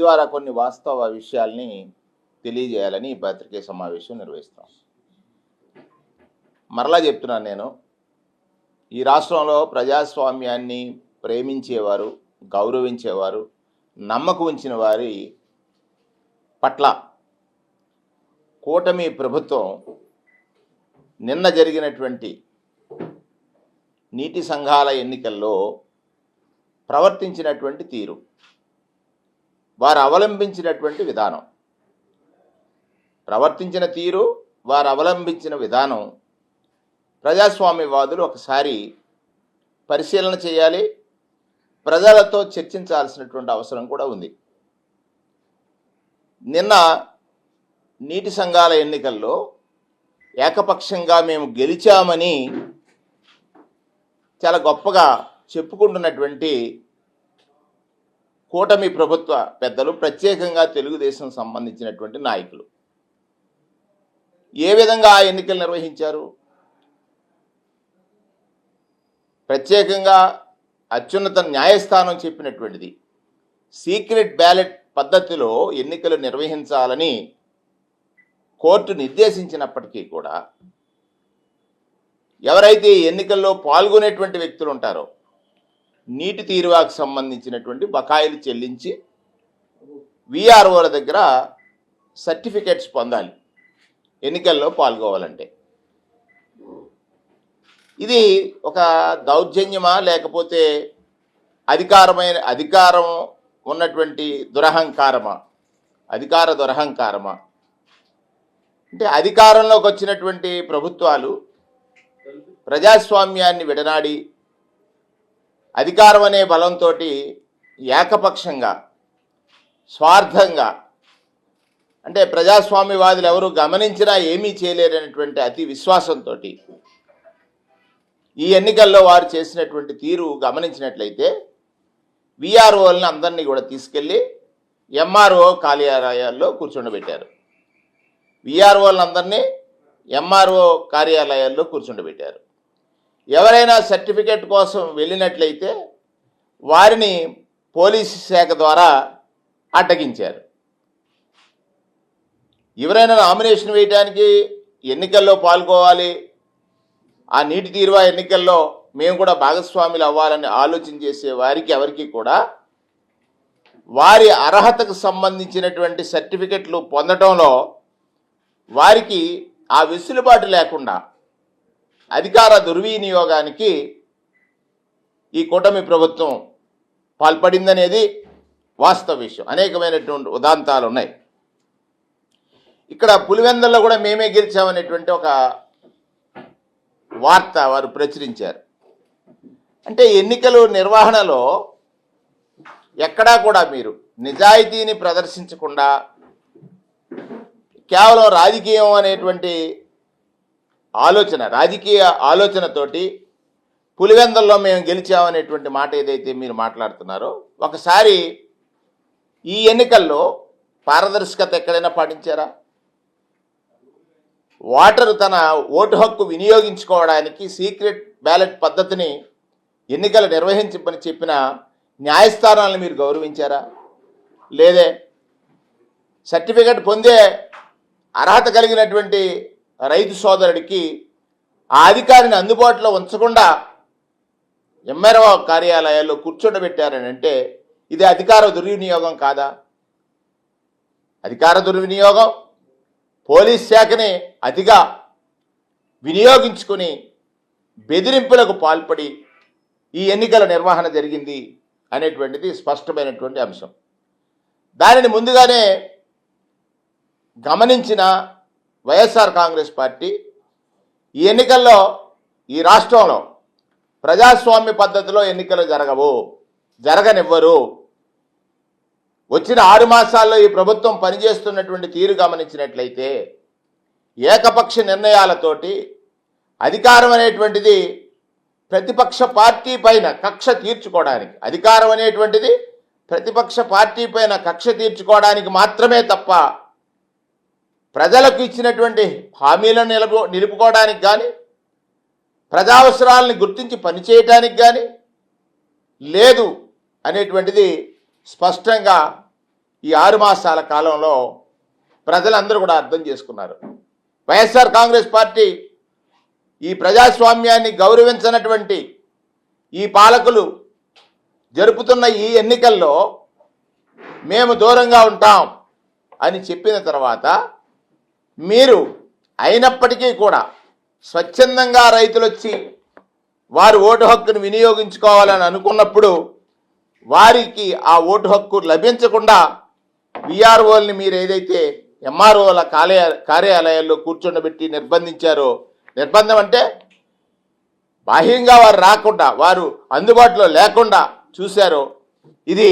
ద్వారా కొన్ని వాస్తవ విషయాల్ని తెలియజేయాలని ఈ పత్రికా సమావేశం నిర్వహిస్తాం. మరలా చెప్తున్నాను, నేను ఈ రాష్ట్రంలో ప్రజాస్వామ్యాన్ని ప్రేమించేవారు, గౌరవించేవారు, నమ్మకం ఉంచిన వారి పట్ల కూటమి ప్రభుత్వం నిన్న జరిగినటువంటి నీటి సంఘాల ఎన్నికల్లో ప్రవర్తించినటువంటి తీరు, వారు అవలంబించినటువంటి విధానం, వారు అవలంబించిన విధానం ప్రజాస్వామ్యవాదులు ఒకసారి పరిశీలన చేయాలి, ప్రజలతో చర్చించాల్సినటువంటి అవసరం కూడా ఉంది. నిన్న నీటి సంఘాల ఎన్నికల్లో ఏకపక్షంగా మేము గెలిచామని చాలా గొప్పగా చెప్పుకుంటున్నటువంటి కూటమి ప్రభుత్వ పెద్దలు, ప్రత్యేకంగా తెలుగుదేశం సంబంధించినటువంటి నాయకులు ఏ విధంగా ఆ ఎన్నికలు నిర్వహించారు? ప్రత్యేకంగా అత్యున్నత న్యాయస్థానం చెప్పినటువంటిది సీక్రెట్ బ్యాలెట్ పద్ధతిలో ఎన్నికలు నిర్వహించాలని కోర్టు నిర్దేశించినప్పటికీ కూడా ఎవరైతే ఎన్నికల్లో పాల్గొనేటువంటి వ్యక్తులు ఉంటారో నీటి తీరువాకు సంబంధించినటువంటి బకాయిలు చెల్లించి విఆర్ఓల దగ్గర సర్టిఫికెట్స్ పొందాలి ఎన్నికల్లో పాల్గొవాలంటే. ఇది ఒక దౌర్జన్యమా, లేకపోతే అధికారం ఉన్నటువంటి దురహంకారమా, అధికార దురహంకారమా? అంటే అధికారంలోకి వచ్చినటువంటి ప్రభుత్వాలు ప్రజాస్వామ్యాన్ని విడనాడి అధికారం అనే బలంతో ఏకపక్షంగా, స్వార్థంగా, అంటే ప్రజాస్వామ్యవాదులు ఎవరు గమనించినా ఏమీ చేయలేరనేటువంటి అతి విశ్వాసంతో ఈ ఎన్నికల్లో వారు చేసినటువంటి తీరు గమనించినట్లయితే విఆర్ఓలను అందరినీ కూడా తీసుకెళ్ళి ఎంఆర్ఓ కార్యాలయాల్లో కూర్చుండబెట్టారు. విఆర్ఓలను అందరినీ ఎంఆర్ఓ కార్యాలయాల్లో కూర్చుండబెట్టారు. ఎవరైనా సర్టిఫికెట్ కోసం వెళ్ళినట్లయితే వారిని పోలీసు శాఖ ద్వారా అడ్డగించారు. ఎవరైనా నామినేషన్ వేయడానికి ఎన్నికల్లో పాల్గొవాలి, ఆ నీటి తీరువా ఎన్నికల్లో మేము కూడా భాగస్వాములు అవ్వాలని ఆలోచన చేసే వారికి ఎవరికి కూడా వారి అర్హతకు సంబంధించినటువంటి సర్టిఫికెట్లు పొందడంలో వారికి ఆ వెసులుబాటు లేకుండా అధికార దుర్వినియోగానికి ఈ కూటమి ప్రభుత్వం పాల్పడిందనేది వాస్తవ విషయం. అనేకమైనటువంటి ఉదాంతాలు ఉన్నాయి. ఇక్కడ పులివెందుల్లో కూడా మేమే గెలిచామనేటువంటి ఒక వార్త వారు ప్రచురించారు. అంటే ఎన్నికల నిర్వహణలో ఎక్కడా కూడా మీరు నిజాయితీని ప్రదర్శించకుండా కేవలం రాజకీయం అనేటువంటి రాజకీయ ఆలోచనతోటి పులివెందుల్లో మేము గెలిచామనేటువంటి మాట ఏదైతే మీరు మాట్లాడుతున్నారో, ఒకసారి ఈ ఎన్నికల్లో పారదర్శకత ఎక్కడైనా పాటించారా? ఓటరు తన ఓటు హక్కు వినియోగించుకోవడానికి సీక్రెట్ బ్యాలెట్ పద్ధతిని ఎన్నికలు నిర్వహించమని చెప్పిన న్యాయస్థానాలను మీరు గౌరవించారా? లేదే. సర్టిఫికెట్ పొందే అర్హత కలిగినటువంటి రైతు సోదరుడికి ఆ అధికారిని అందుబాటులో ఉంచకుండా ఎంఆర్ఓ కార్యాలయాల్లో కూర్చోబెట్టారని అంటే ఇది అధికార దుర్వినియోగం కాదా? అధికార దుర్వినియోగం, పోలీస్ శాఖని అతిగా వినియోగించుకొని బెదిరింపులకు పాల్పడి ఈ ఎన్నికల నిర్వహణ జరిగింది అనేటువంటిది స్పష్టమైనటువంటి అంశం. దానిని ముందుగానే గమనించిన వైఎస్ఆర్ కాంగ్రెస్ పార్టీ ఈ ఎన్నికల్లో ఈ రాష్ట్రంలో ప్రజాస్వామ్య పద్ధతిలో ఎన్నికలు జరగనివ్వరు. వచ్చిన 6 మాసాల్లో ఈ ప్రభుత్వం పనిచేస్తున్నటువంటి తీరు గమనించినట్లయితే ఏకపక్ష నిర్ణయాలతోటి అధికారం అనేటువంటిది ప్రతిపక్ష పార్టీ పైన కక్ష తీర్చుకోవడానికి, అధికారం అనేటువంటిది ప్రతిపక్ష పార్టీ పైన కక్ష తీర్చుకోవడానికి మాత్రమే తప్ప ప్రజలకు ఇచ్చినటువంటి హామీలను నిలుపుకోవడానికి కానీ, ప్రజావసరాలను గుర్తించి పనిచేయటానికి కానీ లేదు అనేటువంటిది స్పష్టంగా ఈ 6 మాసాల కాలంలో ప్రజలందరూ కూడా అర్థం చేసుకున్నారు. వైఎస్ఆర్ కాంగ్రెస్ పార్టీ ఈ ప్రజాస్వామ్యాన్ని గౌరవించినటువంటి ఈ పాలకులు జరుపుతున్న ఈ ఎన్నికల్లో మేము దూరంగా ఉంటాం అని చెప్పిన తర్వాత మీరు అయినప్పటికీ కూడా స్వచ్ఛందంగా రైతులు వచ్చి వారి ఓటు హక్కును వినియోగించుకోవాలని అనుకున్నప్పుడు వారికి ఆ ఓటు హక్కు లభించకుండా విఆర్ఓల్ని మీరు ఏదైతే ఎంఆర్ఓల కార్యాలయాల్లో కూర్చోబెట్టి నిర్బంధించారో, నిర్బంధం అంటే బాహ్యంగా వారు రాకుండా, వారు అందుబాటులో లేకుండా చూశారో, ఇది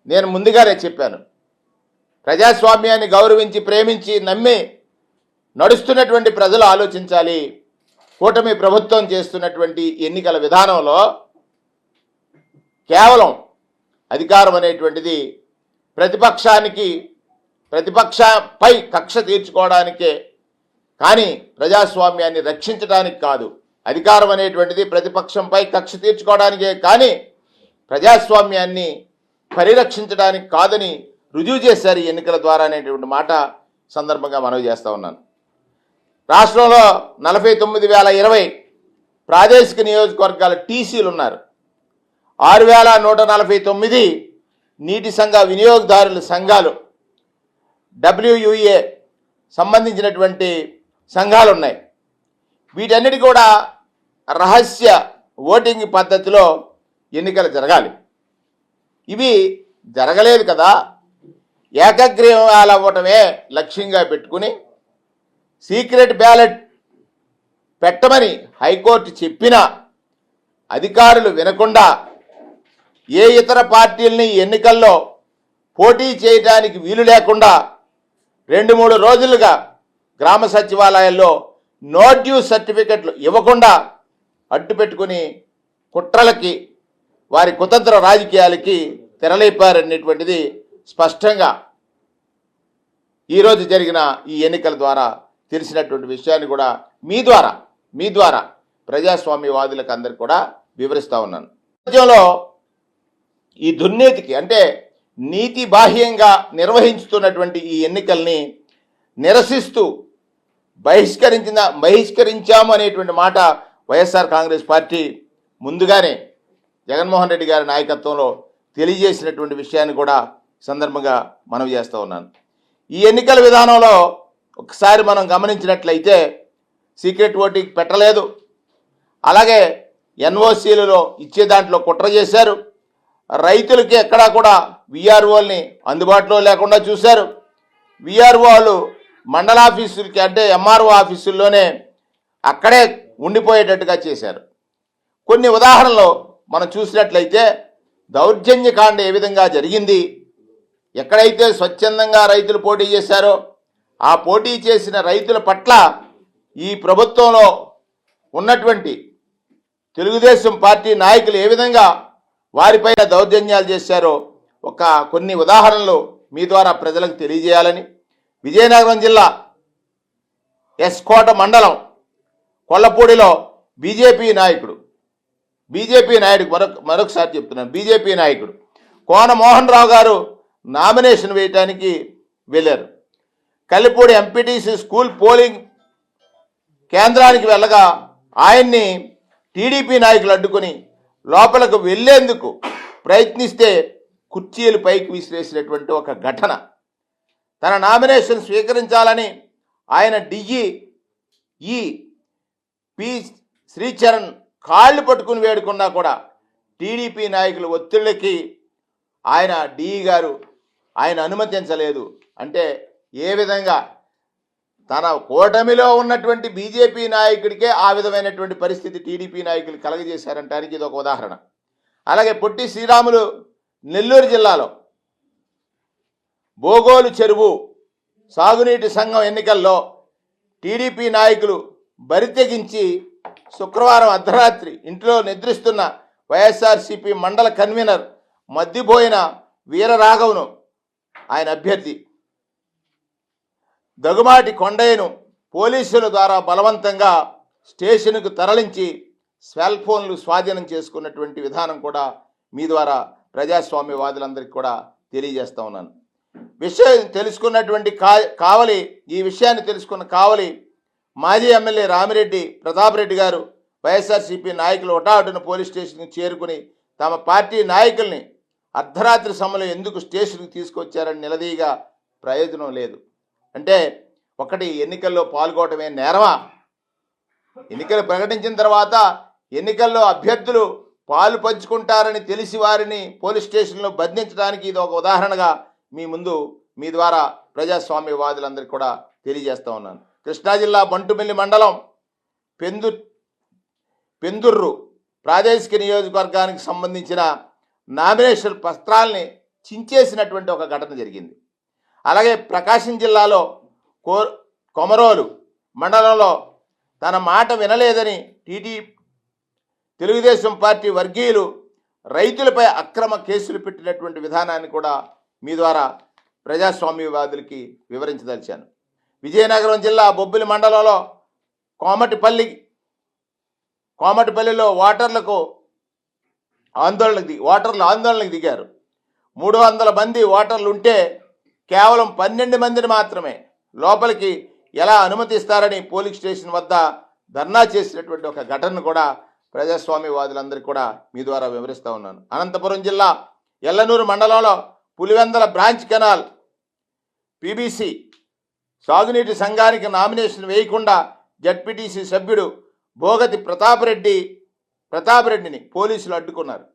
నేను ముందుగానే చెప్పాను. ప్రజాస్వామ్యాన్ని గౌరవించి ప్రేమించి నమ్మి నడుస్తున్నటువంటి ప్రజలు ఆలోచించాలి. కూటమి ప్రభుత్వం చేస్తున్నటువంటి ఎన్నికల విధానంలో కేవలం అధికారం అనేటువంటిది ప్రతిపక్షపై కక్ష తీర్చుకోవడానికే కానీ ప్రజాస్వామ్యాన్ని రక్షించడానికి కాదు. అధికారం అనేటువంటిది ప్రతిపక్షంపై కక్ష తీర్చుకోవడానికే కానీ ప్రజాస్వామ్యాన్ని పరిరక్షించడానికి కాదని రుజువు చేశారు ఈ ఎన్నికల ద్వారా అనేటువంటి మాట సందర్భంగా మనవి చేస్తూ ఉన్నాను. రాష్ట్రంలో 49,020 ప్రాదేశిక నియోజకవర్గాల టీసీలు ఉన్నారు. 6,149 నీటి సంఘ వినియోగదారుల సంఘాలు WUA సంబంధించినటువంటి సంఘాలు ఉన్నాయి. వీటన్నిటి కూడా రహస్య ఓటింగ్ పద్ధతిలో ఎన్నికలు జరగాలి. ఇవి జరగలేదు కదా. ఏకగ్రీవాలు అవ్వటమే లక్ష్యంగా పెట్టుకుని సీక్రెట్ బ్యాలెట్ పెట్టమని హైకోర్టు చెప్పినా అధికారులు వినకుండా ఏ ఇతర పార్టీలని ఎన్నికల్లో పోటీ చేయడానికి వీలు లేకుండా 2-3 రోజులుగా గ్రామ సచివాలయాల్లో నో డ్యూ సర్టిఫికెట్లు ఇవ్వకుండా అడ్డు పెట్టుకుని కుట్రలకి, వారి కుతంత్ర రాజకీయాలకి తెరలేపారనేటువంటిది స్పష్టంగా ఈరోజు జరిగిన ఈ ఎన్నికల ద్వారా తెలిసినటువంటి విషయాన్ని కూడా మీ ద్వారా ప్రజాస్వామ్యవాదులకు అందరికీ కూడా వివరిస్తూ ఉన్నాను. రాజ్యంలో ఈ దుర్నీతికి అంటే నీతి బాహ్యంగా నిర్వహించుతున్నటువంటి ఈ ఎన్నికల్ని నిరసిస్తూ బహిష్కరించాము అనేటువంటి మాట వైఎస్ఆర్ కాంగ్రెస్ పార్టీ ముందుగానే జగన్మోహన్ రెడ్డి గారి నాయకత్వంలో తెలియజేసినటువంటి విషయాన్ని కూడా సందర్భంగా మనవి చేస్తూ ఉన్నాను. ఈ ఎన్నికల విధానంలో ఒకసారి మనం గమనించినట్లయితే సీక్రెట్ ఓటింగ్ పెట్టలేదు. అలాగే ఎన్ఓసీలలో ఇచ్చే దాంట్లో కుట్ర చేశారు. రైతులకి ఎక్కడా కూడా విఆర్ఓల్ని అందుబాటులో లేకుండా చూశారు. విఆర్ఓలు మండల ఆఫీసులకి అంటే ఎంఆర్ఓ ఆఫీసుల్లోనే అక్కడే ఉండిపోయేటట్టుగా చేశారు. కొన్ని ఉదాహరణలు మనం చూసినట్లయితే దౌర్జన్యకాండ ఏ విధంగా జరిగింది, ఎక్కడైతే స్వచ్ఛందంగా రైతులు పోటీ చేశారో ఆ పోటీ చేసిన రైతుల పట్ల ఈ ప్రభుత్వంలో ఉన్నటువంటి తెలుగుదేశం పార్టీ నాయకులు ఏ విధంగా వారిపైన దౌర్జన్యాలు చేశారో కొన్ని ఉదాహరణలు మీ ద్వారా ప్రజలకు తెలియజేయాలని విజయనగరం జిల్లా ఎస్కోట మండలం కొల్లపూడిలో బీజేపీ నాయకుడు మరొకసారి చెప్తున్నాను, బీజేపీ నాయకుడు కోన మోహన్ రావు గారు నామినేషన్ వేయటానికి వెళ్ళారు. కల్లిపూడి ఎంపీటీసీ స్కూల్ పోలింగ్ కేంద్రానికి వెళ్ళగా ఆయన్ని టీడీపీ నాయకులు అడ్డుకొని లోపలకు వెళ్లేందుకు ప్రయత్నిస్తే కుర్చీలు పైకి విసిరేసినటువంటి ఒక ఘటన. తన నామినేషన్ స్వీకరించాలని ఆయన డిఈ పి శ్రీచరణ్ కాళ్ళు పట్టుకుని వేడుకున్నా కూడా టీడీపీ నాయకుల ఒత్తిళ్ళకి ఆయన డిఈ గారు ఆయన అనుమతించలేదు. అంటే ఏ విధంగా తన కూటమిలో ఉన్నటువంటి బీజేపీ నాయకుడికే ఆ విధమైనటువంటి పరిస్థితి టీడీపీ నాయకులు కలగజేశారంటానికి ఇది ఒక ఉదాహరణ. అలాగే పొట్టి శ్రీరాములు నెల్లూరు జిల్లాలో బోగోలు చెరువు సాగునీటి సంఘం ఎన్నికల్లో టీడీపీ నాయకులు బరితెగించి శుక్రవారం అర్ధరాత్రి ఇంట్లో నిద్రిస్తున్న వైఎస్ఆర్సీపీ మండల కన్వీనర్ మద్దిపోయిన వీరరాఘవను ఆయన అభ్యర్థి దగుమాటి కొండయ్యను పోలీసుల ద్వారా బలవంతంగా స్టేషన్కు తరలించి సెల్ ఫోన్లు స్వాధీనం చేసుకున్నటువంటి విధానం కూడా మీ ద్వారా ప్రజాస్వామ్యవాదులందరికీ కూడా తెలియజేస్తూ ఉన్నాను. విషయం తెలుసుకున్నటువంటి కావలి ఈ విషయాన్ని తెలుసుకున్న కావలి మాజీ ఎమ్మెల్యే రామిరెడ్డి ప్రతాప్ రెడ్డి గారు వైఎస్ఆర్సీపీ నాయకులు హుటాహుటిన పోలీస్ స్టేషన్కి చేరుకుని తమ పార్టీ నాయకుల్ని అర్ధరాత్రి సమయంలో ఎందుకు స్టేషన్కి తీసుకొచ్చారని నిలదీయగా ప్రయోజనం లేదు. అంటే ఒకటి, ఎన్నికల్లో పాల్గొనడమే నేరమా? ఎన్నికలు ప్రకటించిన తర్వాత ఎన్నికల్లో అభ్యర్థులు పాలు పంచుకుంటారని తెలిసి వారిని పోలీస్ స్టేషన్లో బంధించడానికి ఇది ఒక ఉదాహరణగా మీ ద్వారా ప్రజాస్వామ్యవాదులందరికీ కూడా తెలియజేస్తూ ఉన్నాను. కృష్ణా జిల్లా బంటుమిల్లి మండలం పెందుర్రు ప్రాదేశిక నియోజకవర్గానికి సంబంధించిన నామినేషన్ పత్రాల్ని చించేసినటువంటి ఒక ఘటన జరిగింది. అలాగే ప్రకాశం జిల్లాలో కొమరోలు మండలంలో తన మాట వినలేదని తెలుగుదేశం పార్టీ వర్గీయులు రైతులపై అక్రమ కేసులు పెట్టినటువంటి విధానాన్ని కూడా మీ ద్వారా ప్రజాస్వామ్యవాదులకి వివరించదలిచాను. విజయనగరం జిల్లా బొబ్బిలి మండలంలో కోమటిపల్లిలో ఓటర్లు ఆందోళనకు దిగారు. 300 మంది ఓటర్లు ఉంటే కేవలం 12 మందిని మాత్రమే లోపలికి ఎలా అనుమతిస్తారని పోలీస్ స్టేషన్ వద్ద ధర్నా చేసినటువంటి ఒక ఘటనను కూడా ప్రజాస్వామ్యవాదులందరికీ కూడా మీ ద్వారా వివరిస్తూ ఉన్నాను. అనంతపురం జిల్లా ఎల్లనూరు మండలంలో పులివెందల బ్రాంచ్ కెనాల్ పీబీసీ సాగునీటి సంఘానికి నామినేషన్ వేయకుండా జడ్పీటీసీ సభ్యుడు భోగతి ప్రతాప్ రెడ్డిని పోలీసులు అడ్డుకున్నారు.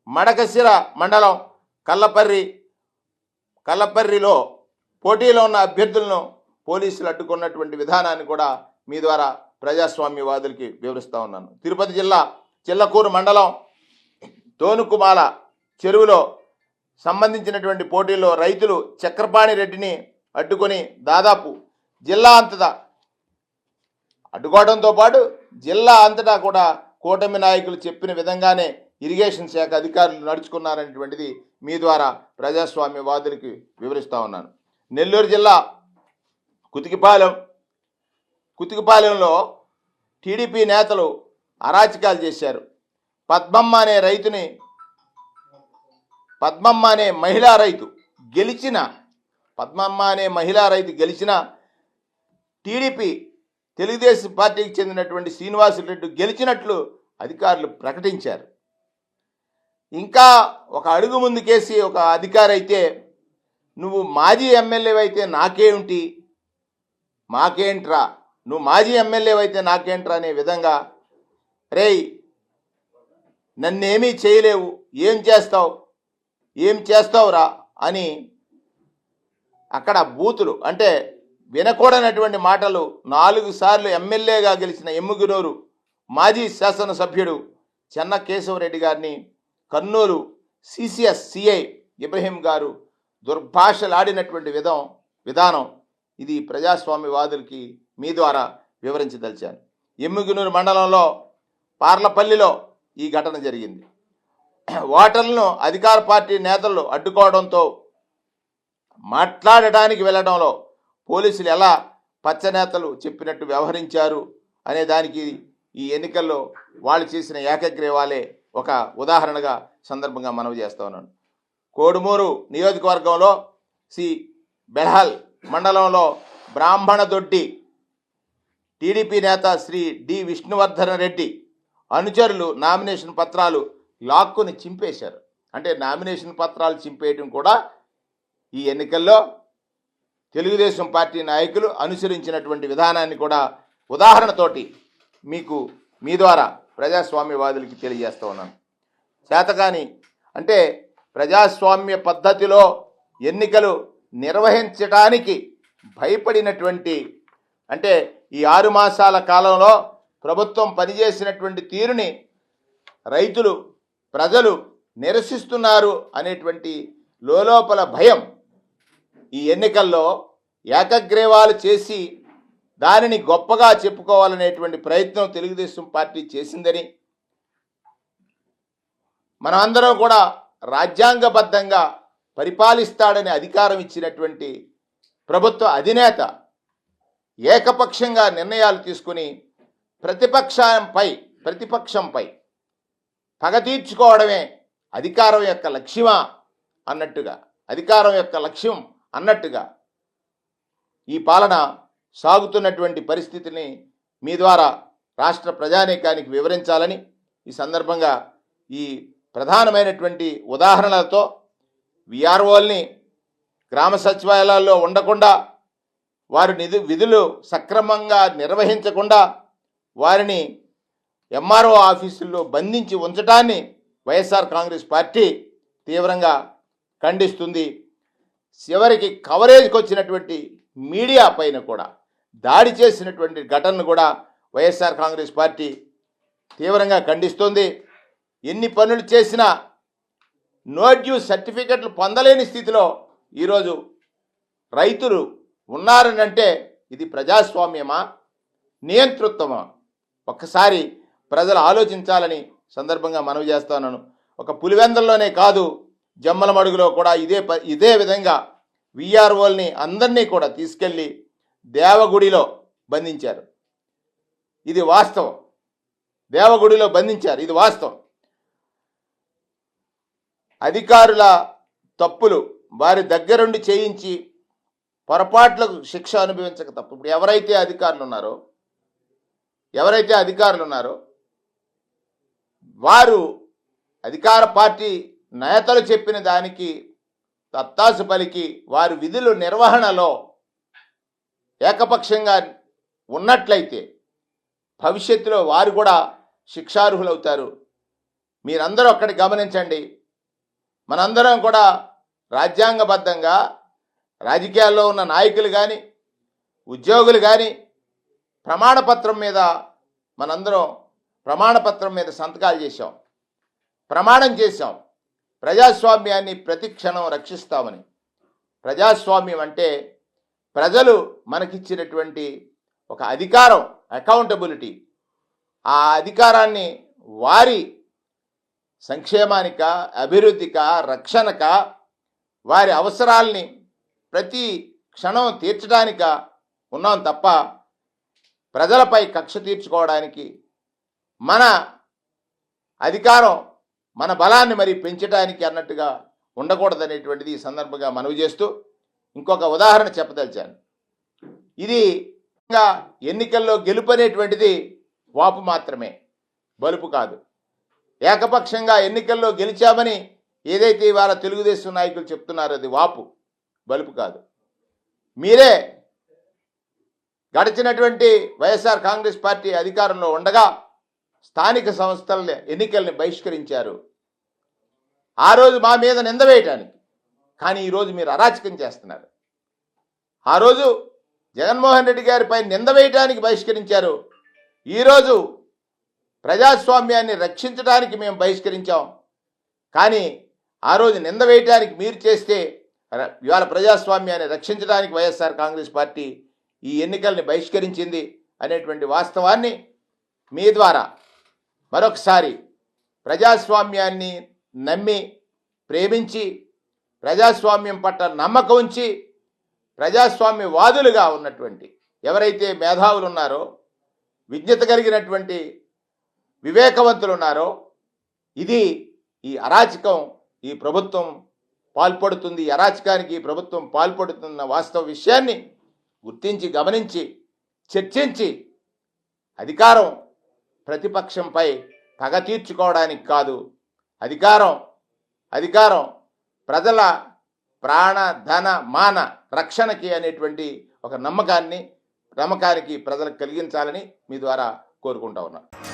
మడకశిర మండలం కల్లపర్రిలో పోటీలో ఉన్న అభ్యర్థులను పోలీసులు అడ్డుకున్నటువంటి విధానాన్ని కూడా మీ ద్వారా ప్రజాస్వామ్యవాదులకి వివరిస్తూ ఉన్నాను. తిరుపతి జిల్లా చిల్లకూరు మండలం తోనుకుమాల చెరువులో సంబంధించినటువంటి పోటీల్లో రైతులు చక్రపాణి రెడ్డిని అడ్డుకొని దాదాపు జిల్లా అంతటా అడ్డుకోవడంతో పాటు జిల్లా అంతటా కూడా కూటమి నాయకులు చెప్పిన విధంగానే ఇరిగేషన్ శాఖ అధికారులు నడుచుకున్నారనేటువంటిది మీ ద్వారా ప్రజాస్వామ్యవాదులకి వివరిస్తూ ఉన్నాను. నెల్లూరు జిల్లా కుతికిపాలెంలో టీడీపీ నేతలు అరాచకాలు చేశారు. పద్మమ్మ అనే మహిళా రైతు గెలిచిన టీడీపీ తెలుగుదేశం పార్టీకి చెందినటువంటి శ్రీనివాసరెడ్డి గెలిచినట్లు అధికారులు ప్రకటించారు. ఇంకా ఒక అడుగు ముందుకేసి ఒక అధికారి అయితే, నువ్వు మాజీ ఎమ్మెల్యే అయితే మాకేంట్రా నువ్వు మాజీ ఎమ్మెల్యే అయితే నాకేంట్రా అనే విధంగా, రేయ్ నన్నేమీ చేయలేవు, ఏం చేస్తావురా అని అక్కడ బూతులు, అంటే వినకూడనటువంటి మాటలు 4 సార్లు ఎమ్మెల్యేగా గెలిచిన ఎమ్మిగనూరు మాజీ శాసనసభ్యుడు చెన్న కేశవరెడ్డి గారిని కర్నూలు సిసిఎస్ సిఐ ఇబ్రహీం గారు దుర్భాషలాడినటువంటి విధానం ఇది ప్రజాస్వామ్యవాదులకి మీ ద్వారా వివరించదలిచాను. ఎమ్మిగనూరు మండలంలో పార్లపల్లిలో ఈ ఘటన జరిగింది. ఓటర్లను అధికార పార్టీ నేతలు అడ్డుకోవడంతో మాట్లాడడానికి వెళ్ళడంలో పోలీసులు ఎలా పచ్చనేతలు చెప్పినట్టు వ్యవహరించారు అనే దానికి ఈ ఎన్నికల్లో వాళ్ళు చేసిన ఏకగ్రీవాలే ఒక ఉదాహరణగా సందర్భంగా మనవి చేస్తా ఉన్నాను. కోడుమూరు నియోజకవర్గంలో బెల్హాల్ మండలంలో బ్రాహ్మణ దొడ్డి టీడీపీ నేత శ్రీ డి విష్ణువర్ధన రెడ్డి అనుచరులు నామినేషన్ పత్రాలు లాక్కుని చింపేశారు. అంటే నామినేషన్ పత్రాలు చింపేయడం కూడా ఈ ఎన్నికల్లో తెలుగుదేశం పార్టీ నాయకులు అనుసరించినటువంటి విధానాన్ని కూడా ఉదాహరణతోటి మీ ద్వారా ప్రజాస్వామ్యవాదులకి తెలియజేస్తూ ఉన్నాను. చేతకాని అంటే ప్రజాస్వామ్య పద్ధతిలో ఎన్నికలు నిర్వహించడానికి భయపడినటువంటి, అంటే ఈ 6 మాసాల కాలంలో ప్రభుత్వం పనిచేసినటువంటి తీరుని ప్రజలు నిరసిస్తున్నారు అనేటువంటి లోలోపల భయం ఈ ఎన్నికల్లో ఏకగ్రీవాలు చేసి దానిని గొప్పగా చెప్పుకోవాలనేటువంటి ప్రయత్నం తెలుగుదేశం పార్టీ చేసిందని, మనమందరం కూడా రాజ్యాంగబద్ధంగా పరిపాలిస్తాడని అధికారం ఇచ్చినటువంటి ప్రభుత్వ అధినేత ఏకపక్షంగా నిర్ణయాలు తీసుకుని ప్రతిపక్షంపై పగ తీర్చుకోవడమే అధికారం యొక్క లక్ష్యమా అన్నట్టుగా అధికారం యొక్క లక్ష్యం అన్నట్టుగా ఈ పాలన సాగుతున్నటువంటి పరిస్థితిని మీ ద్వారా రాష్ట్ర ప్రజానీకానికి వివరించాలని ఈ సందర్భంగా ఈ ప్రధానమైనటువంటి ఉదాహరణలతో విఆర్ఓల్ని గ్రామ సచివాలయాల్లో ఉండకుండా వారి విధులు సక్రమంగా నిర్వహించకుండా వారిని ఎంఆర్ఓ ఆఫీసుల్లో బంధించి ఉంచడాన్ని వైఎస్ఆర్ కాంగ్రెస్ పార్టీ తీవ్రంగా ఖండిస్తుంది. చివరికి కవరేజ్కి వచ్చినటువంటి మీడియా పైన కూడా దాడి చేసినటువంటి ఘటనను కూడా వైఎస్ఆర్ కాంగ్రెస్ పార్టీ తీవ్రంగా ఖండిస్తుంది. ఎన్ని పనులు చేసినా నో డ్యూ సర్టిఫికెట్లు పొందలేని స్థితిలో ఈరోజు రైతులు ఉన్నారనంటే ఇది ప్రజాస్వామ్యమా, నియంతృత్వమా? ఒక్కసారి ప్రజలు ఆలోచించాలని సందర్భంగా మనవి చేస్తున్నాను. ఒక పులివెందల్లోనే కాదు, జమ్మలమడుగులో కూడా ఇదే విధంగా విఆర్ఓల్ని అందరినీ కూడా తీసుకెళ్ళి దేవగుడిలో బంధించారు. ఇది వాస్తవం. దేవగుడిలో బంధించారు, ఇది వాస్తవం. అధికారుల తప్పులు వారి దగ్గరుండి చేయించి పొరపాట్లకు శిక్ష అనుభవించక తప్పు. ఇప్పుడు ఎవరైతే అధికారులు ఉన్నారో వారు అధికార పార్టీ నేతలు చెప్పిన దానికి తత్తాసు పలికి వారి విధుల నిర్వహణలో ఏకపక్షంగా ఉన్నట్లయితే భవిష్యత్తులో వారు కూడా శిక్షార్హులవుతారు. మీరందరూ ఒక్కటి గమనించండి. మనందరం కూడా రాజ్యాంగబద్ధంగా రాజకీయాల్లో ఉన్న నాయకులు కానీ ఉద్యోగులు కానీ ప్రమాణపత్రం మీద సంతకాలు చేశాం, ప్రమాణం చేశాం. ప్రజాస్వామ్యాన్ని ప్రతి క్షణం రక్షిస్తామని. ప్రజాస్వామ్యం అంటే ప్రజలు మనకిచ్చినటువంటి ఒక అధికారం, అకౌంటబిలిటీ. ఆ అధికారాన్ని వారి సంక్షేమానిక, అభివృద్ధిక, రక్షణక, వారి అవసరాల్ని ప్రతి క్షణం తీర్చడానిక ఉన్నాం తప్ప ప్రజలపై కక్ష తీర్చుకోవడానికి, మన అధికారం మన బలాన్ని మరి పెంచడానికి అన్నట్టుగా ఉండకూడదనేటువంటిది ఈ సందర్భంగా మనవి చేస్తూ ఇంకొక ఉదాహరణ చెప్పదలిచాను. ఇది ఎన్నికల్లో గెలుపు అనేటువంటిది వాపు మాత్రమే, బలుపు కాదు. ఏకపక్షంగా ఎన్నికల్లో గెలిచామని ఏదైతే ఇవాళ తెలుగుదేశం నాయకులు చెప్తున్నారో అది వాపు, బలుపు కాదు. మీరే గడిచినటువంటి వైఎస్ఆర్ కాంగ్రెస్ పార్టీ అధికారంలో ఉండగా స్థానిక సంస్థల ఎన్నికల్ని బహిష్కరించారు. ఆ రోజు మా మీద నింద వేయటానికి. కానీ ఈరోజు మీరు అరాచకం చేస్తున్నారు. ఆ రోజు జగన్మోహన్ రెడ్డి గారిపై నింద వేయటానికి బహిష్కరించారు. ఈరోజు ప్రజాస్వామ్యాన్ని రక్షించడానికి మేము బహిష్కరించాం. కానీ ఆ రోజు నింద వేయటానికి మీరు చేస్తే ఇవాళ ప్రజాస్వామ్యాన్ని రక్షించడానికి వైఎస్ఆర్ కాంగ్రెస్ పార్టీ ఈ ఎన్నికల్ని బహిష్కరించింది అనేటువంటి వాస్తవాన్ని మీ ద్వారా మరొకసారి ప్రజాస్వామ్యాన్ని నమ్మి ప్రేమించి ప్రజాస్వామ్యం పట్ల నమ్మకం ఉంచి ప్రజాస్వామ్యవాదులుగా ఉన్నటువంటి ఎవరైతే మేధావులు ఉన్నారో, విజ్ఞత కలిగినటువంటి వివేకవంతులు ఉన్నారో, ఇది ఈ అరాచకం ఈ ప్రభుత్వం పాల్పడుతుంది, ఈ అరాచకానికి ఈ ప్రభుత్వం పాల్పడుతున్న వాస్తవ విషయాన్ని గుర్తించి గమనించి చర్చించి అధికారం ప్రతిపక్షంపై పగ తీర్చుకోవడానికి కాదు, అధికారం ప్రజల ప్రాణ ధన మాన రక్షణకి అనేటువంటి ఒక నమ్మకానికి ప్రజలకు కలిగించాలని మీ ద్వారా కోరుకుంటా ఉన్నాను.